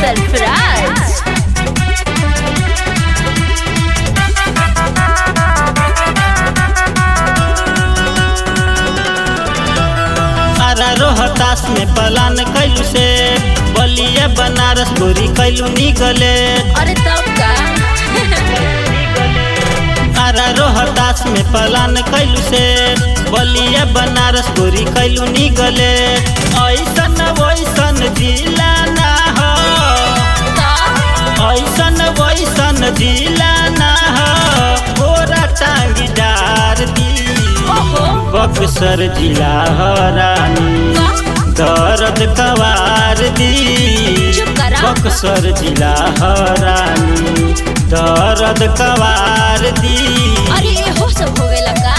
सरफराज। रोहतास में पलान कैलू से बलिया बनारस गोरी कैलू निकले। अरे तब का रोहतास में पलान कैलू से बलिया बनारस गोरी कैलू निकले। ऐसन वैसन जिला ना हो, ऐसन वैसन जिला ना हो, गोरा टांगी डार दी। बक्सर जिला हरानी दर्द कवार दी। बक्सर जिला हरानी दर्द कवार दी। अरे हो सब हो गए लगा।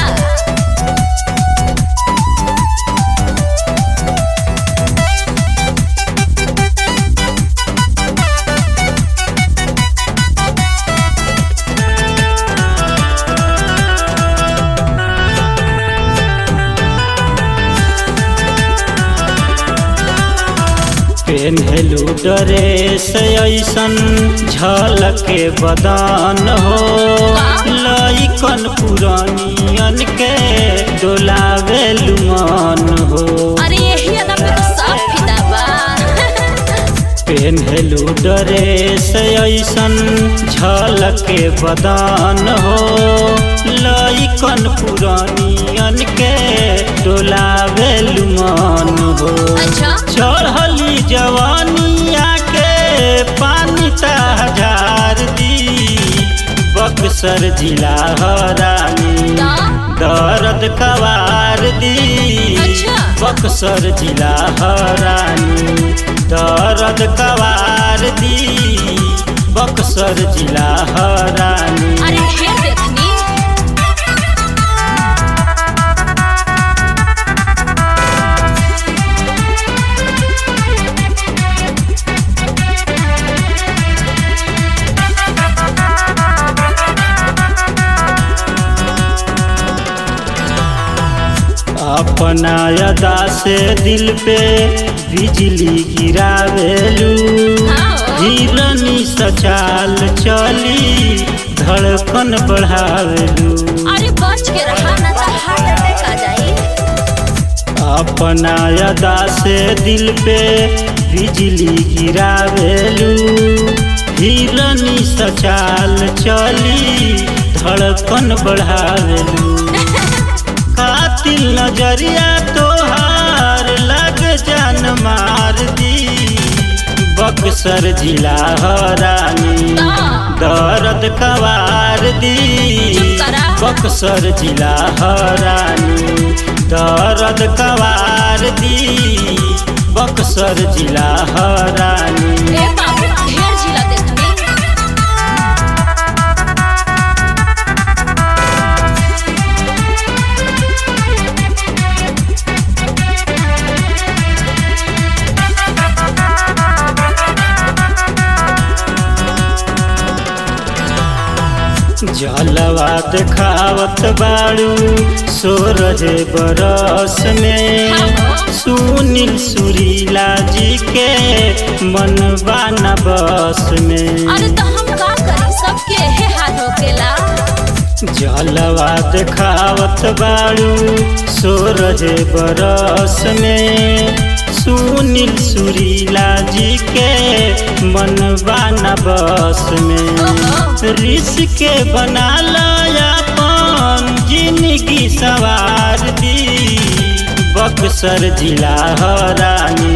पेन्हलू ड्रेस ऐसन झलके बदन हो, लइकन पुरानियन के डोलावेलू मन हो। अरे यही अदा पे तो सब फिदा बा। पेन्हलू ड्रेस ऐसन झलके बदन हो, लइकन पुरानियन के डोलावेलू मन हो। चढ़ली जवानिया के पानी तजार दी। बक्सर जिला हरानी दर्द कवार दी। बक्सर जिला हरानी दर्द कवार दी। बक्सर जिला हरानी। अरे ढेर देखनी। अपना अदा से दिल पे बिजली गिरावेलू। हिरनी सचाल चली धड़कन बढ़ावेलू। अरे बच के रहा ना तो हार्ट अटैक आ जाई। अपना अदा से दिल पे बिजली गिरावेलू। हिरनी सचाल चली धड़कन बढ़ावेलू। कातिल नजरिया तोहार लग जान मार दी। बक्सर जिला हरानी दर्द कवार दी। बक्सर जिला हरानी दर्द कवार दी। बक्सर जिला हरानी। ढेर जिला देखनी। जलवा देखावत बाड़ू 16 बरस में। सुनील सुरीला जी के मनवा न बस में। अरे तो हम का करी सबके हे हाल होकेला। जलवा देखावत बाड़ू 16 बरस में। सुनील सुरीला जी के मनवा न बस में। रिस के बना अपन जिंदगी सवार दी। बक्सर जिला हरानी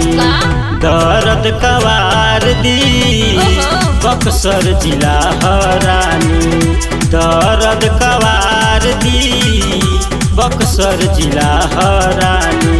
दर्द कवार दी। बक्सर जिला हरानी दर्द कवार दी। बक्सर जिला हरानी।